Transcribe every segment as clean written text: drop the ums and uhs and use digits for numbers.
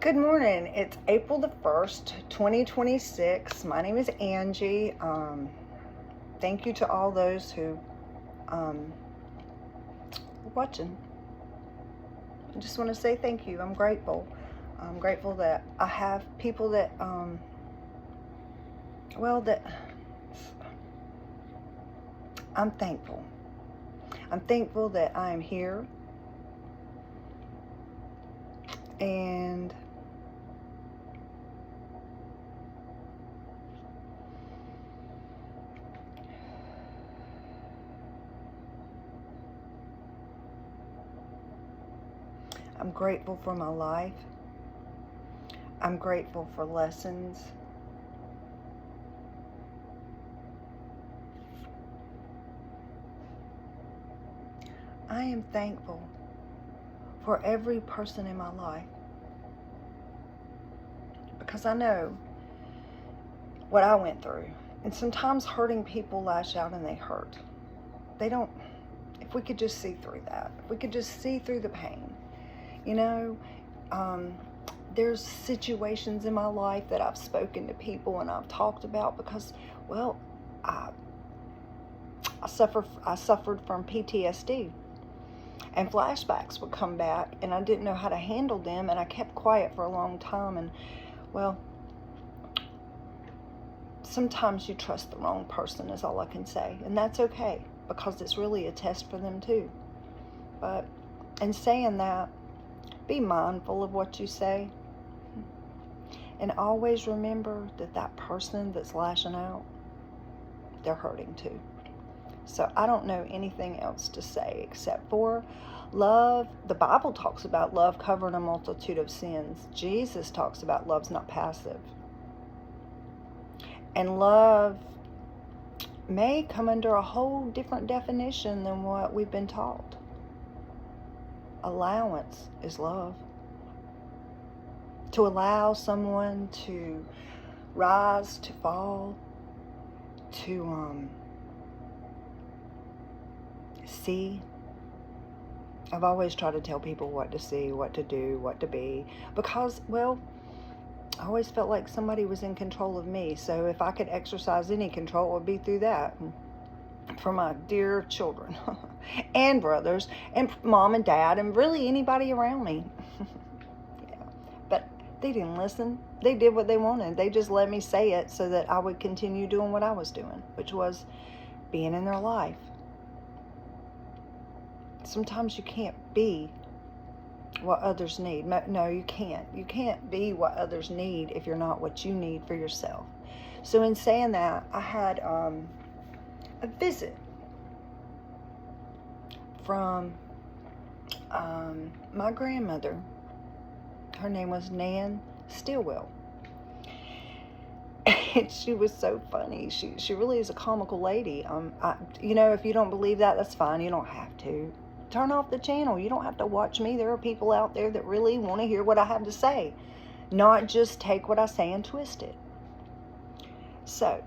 Good morning. It's April the 1st, 2026. My name is Angie. Thank you to all those who are watching. I just want to say thank you. I'm grateful. I'm grateful that I have people that, that I'm thankful. I'm thankful that I am here. And I'm grateful for my life. I'm grateful for lessons. I am thankful for every person in my life because I know what I went through. And sometimes hurting people lash out and they hurt. They don't, if we could just see through that, if we could just see through the pain. There's situations in my life that I've spoken to people and I've talked about because, I suffered from PTSD, and flashbacks would come back and I didn't know how to handle them, and I kept quiet for a long time. And sometimes you trust the wrong person is all I can say, and that's okay because it's really a test for them too. But in saying that, be mindful of what you say. And always remember that person that's lashing out, they're hurting too. So I don't know anything else to say except for love. The Bible talks about love covering a multitude of sins. Jesus talks about love's not passive. And love may come under a whole different definition than what we've been taught. Allowance is love. To allow someone to rise, to fall, to see. I've always tried to tell people what to see, what to do, what to be, because, I always felt like somebody was in control of me. So if I could exercise any control, it would be through that. For my dear children and brothers and mom and dad and really anybody around me. Yeah. But they didn't listen. They did what they wanted. They just let me say it so that I would continue doing what I was doing, which was being in their life. Sometimes you can't be what others need. No, you can't. You can't be what others need if you're not what you need for yourself. So in saying that, I had a visit from my grandmother. Her name was Nan Stillwell. And she was so funny. She really is a comical lady. If you don't believe that, that's fine. You don't have to. Turn off the channel. You don't have to watch me. There are people out there that really want to hear what I have to say, not just take what I say and twist it. So,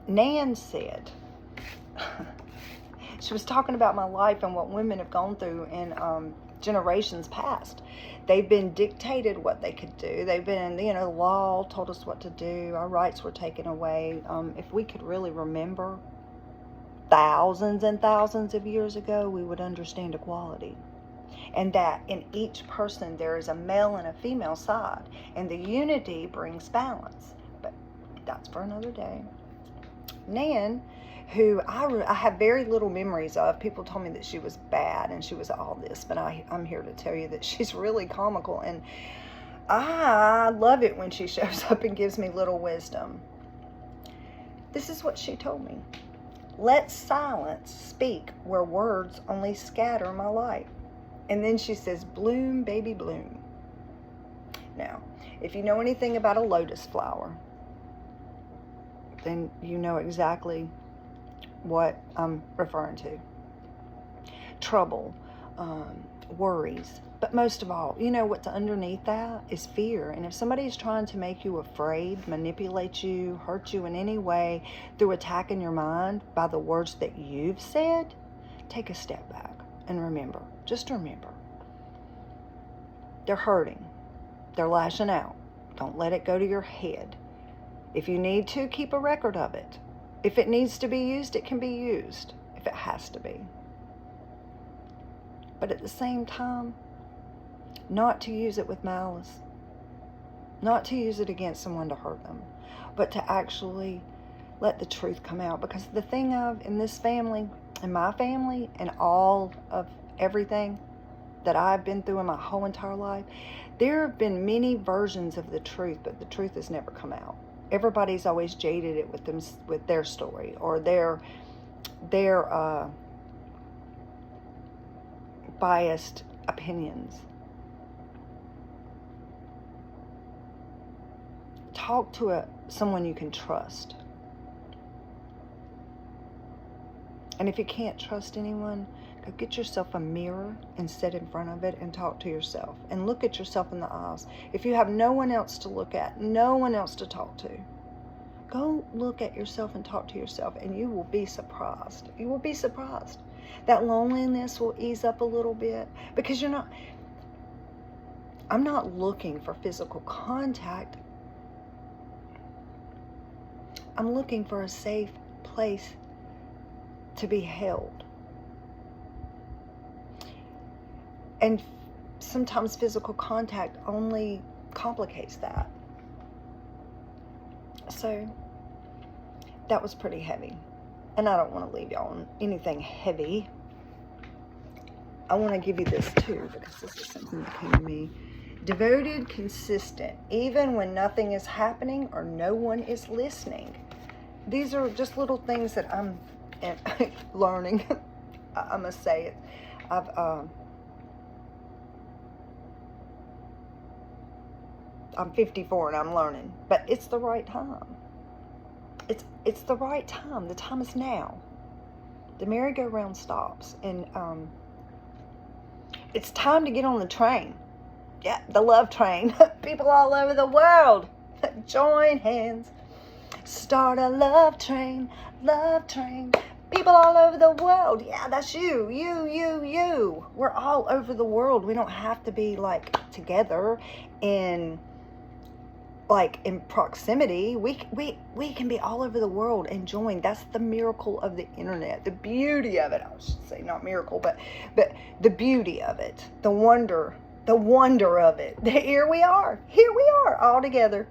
Nan said, she was talking about my life and what women have gone through in generations past. They've been dictated what they could do. They've been, the law told us what to do. Our rights were taken away. If we could really remember thousands and thousands of years ago, we would understand equality. And that in each person there is a male and a female side. And the unity brings balance. But that's for another day. Nan, who I have very little memories of. People told me that she was bad and she was all this, but I'm here to tell you that she's really comical, and I love it when she shows up and gives me little wisdom. This is what she told me. Let silence speak where words only scatter my light. And then she says, bloom, baby, bloom. Now, if you know anything about a lotus flower, then you know exactly what I'm referring to. Trouble, worries, but most of all, what's underneath that is fear. And if somebody is trying to make you afraid, manipulate you, hurt you in any way through attacking your mind by the words that you've said, take a step back and remember, just remember, they're hurting. They're lashing out. Don't let it go to your head. If you need to, keep a record of it. If it needs to be used, it can be used, if it has to be. But at the same time, not to use it with malice. Not to use it against someone to hurt them, but to actually let the truth come out. Because the thing of, in this family, in my family, and all of everything that I've been through in my whole entire life, there have been many versions of the truth, but the truth has never come out. Everybody's always jaded it with their story or their biased opinions. Talk to someone you can trust. And if you can't trust anyone, go get yourself a mirror and sit in front of it and talk to yourself. And look at yourself in the eyes. If you have no one else to look at, no one else to talk to, go look at yourself and talk to yourself, and you will be surprised. You will be surprised. That loneliness will ease up a little bit, because I'm not looking for physical contact. I'm looking for a safe place to be held. And sometimes physical contact only complicates that. So that was pretty heavy. And I don't want to leave y'all on anything heavy. I want to give you this too, because this is something that came to me. Devoted, consistent, even when nothing is happening or no one is listening. These are just little things that I'm learning. I must say it. I'm 54 and I'm learning, but it's the right time. It's the right time. The time is now. The merry-go-round stops, and it's time to get on the train. Yeah, the love train. People all over the world, join hands. Start a love train, love train. People all over the world. Yeah, that's you. We're all over the world. We don't have to be together in proximity. We can be all over the world and join. That's the miracle of the internet. The beauty of it. I should say not miracle, but the beauty of it. The wonder of it. Here we are all together.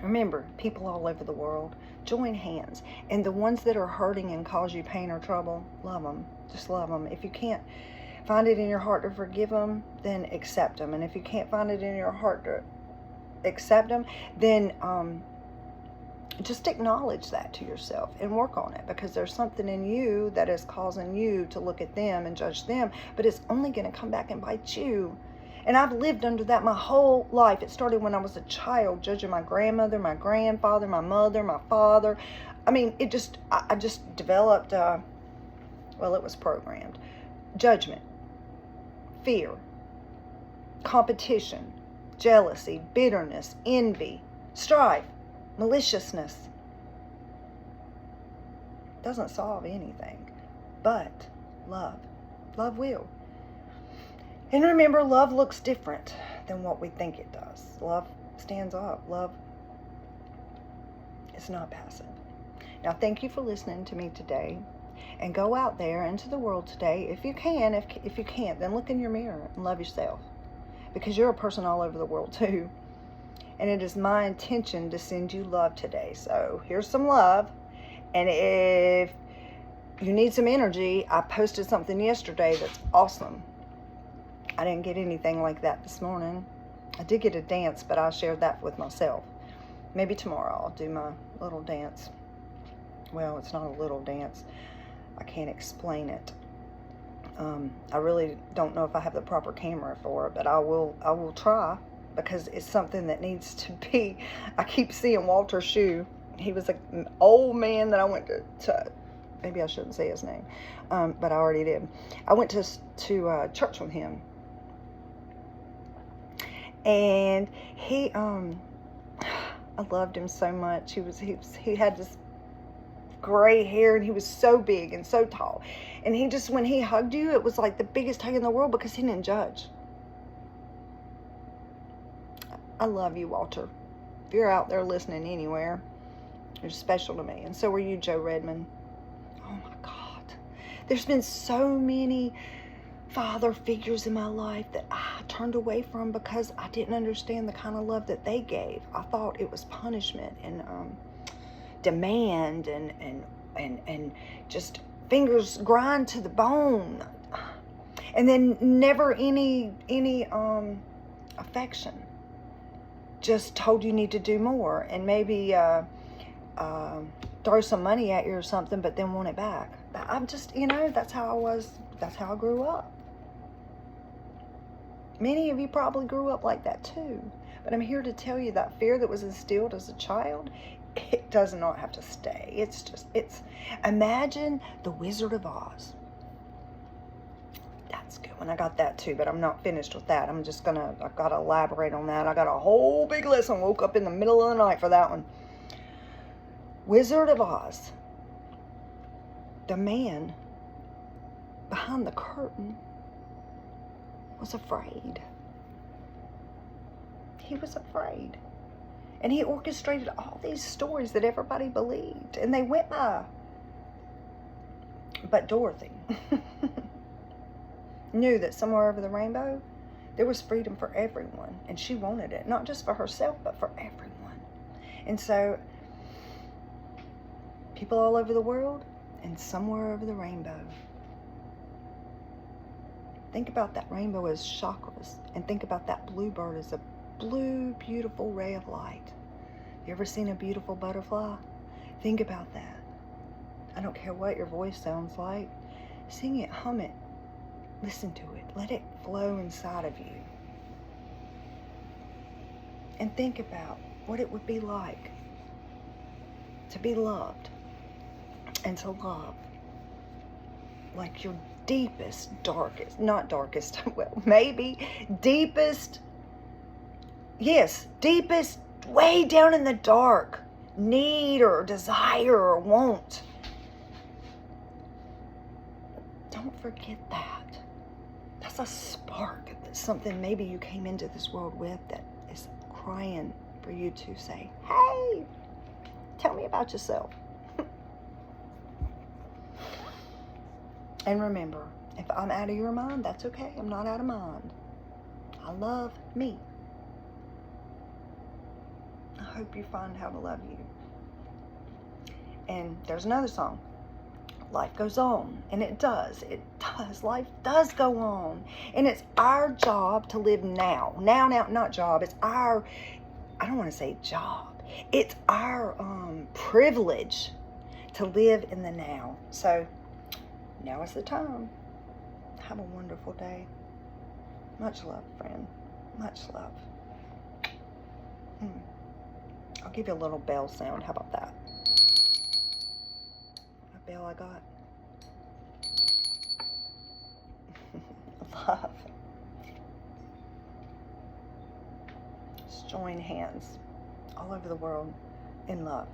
Remember, people all over the world, join hands. And the ones that are hurting and cause you pain or trouble, love them. Just love them. If you can't find it in your heart to forgive them, then accept them. And if you can't find it in your heart to accept them, then just acknowledge that to yourself and work on it. Because there's something in you that is causing you to look at them and judge them, but it's only going to come back and bite you. And I've lived under that my whole life. It started when I was a child, judging my grandmother, my grandfather, my mother, my father. I mean, I just developed, it was programmed. Judgment, fear, competition, jealousy, bitterness, envy, strife, maliciousness. Doesn't solve anything, but love will. And remember, love looks different than what we think it does. Love stands up. Love is not passive. Now, thank you for listening to me today. And go out there into the world today. If you can, if you can't, then look in your mirror and love yourself. Because you're a person all over the world too. And it is my intention to send you love today. So here's some love. And if you need some energy, I posted something yesterday that's awesome. I didn't get anything like that this morning. I did get a dance, but I shared that with myself. Maybe tomorrow I'll do my little dance. Well, it's not a little dance. I can't explain it. I really don't know if I have the proper camera for it, but I will try, because it's something that needs to be. I keep seeing Walter Shue. He was an old man that I went to maybe I shouldn't say his name, but I already did. I went to church with him. And he, I loved him so much. He had this gray hair, and he was so big and so tall. And he just, when he hugged you, it was like the biggest hug in the world, because he didn't judge. I love you, Walter. If you're out there listening anywhere, you're special to me. And so are you, Joe Redmond. Oh my God. There's been so many father figures in my life that I turned away from because I didn't understand the kind of love that they gave. I thought it was punishment and demand and just fingers grind to the bone, and then never any affection. Just told you need to do more, and maybe throw some money at you or something, but then want it back. I'm just, that's how I was. That's how I grew up. Many of you probably grew up like that too. But I'm here to tell you that fear that was instilled as a child, it does not have to stay. It's imagine the Wizard of Oz. That's good one. I got that too, but I'm not finished with that. I've got to elaborate on that. I got a whole big list. I woke up in the middle of the night for that one. Wizard of Oz. The man behind the curtain was afraid. He was afraid. And he orchestrated all these stories that everybody believed. And they went by. But Dorothy knew that somewhere over the rainbow, there was freedom for everyone. And she wanted it. Not just for herself, but for everyone. And so, people all over the world and somewhere over the rainbow. Think about that rainbow as chakras, and think about that bluebird as a blue, beautiful ray of light. You ever seen a beautiful butterfly? Think about that. I don't care what your voice sounds like. Sing it, hum it, listen to it. Let it flow inside of you. And think about what it would be like to be loved and to love like your deepest, darkest, not darkest, well, maybe deepest, yes, deepest, way down in the dark, need or desire or want. Don't forget that. That's a spark. That's something maybe you came into this world with that is crying for you to say, hey, tell me about yourself. And remember, if I'm out of your mind, that's okay. I'm not out of mind. I love me. I hope you find how to love you. And there's another song. Life goes on. And it does. It does. Life does go on. And it's our job to live now. Now, not job. It's our, I don't want to say job. It's our privilege to live in the now. So, now is the time. Have a wonderful day. Much love, friend. Much love. I'll give you a little bell sound. How about that? A bell I got. Love. Let's join hands all over the world in love.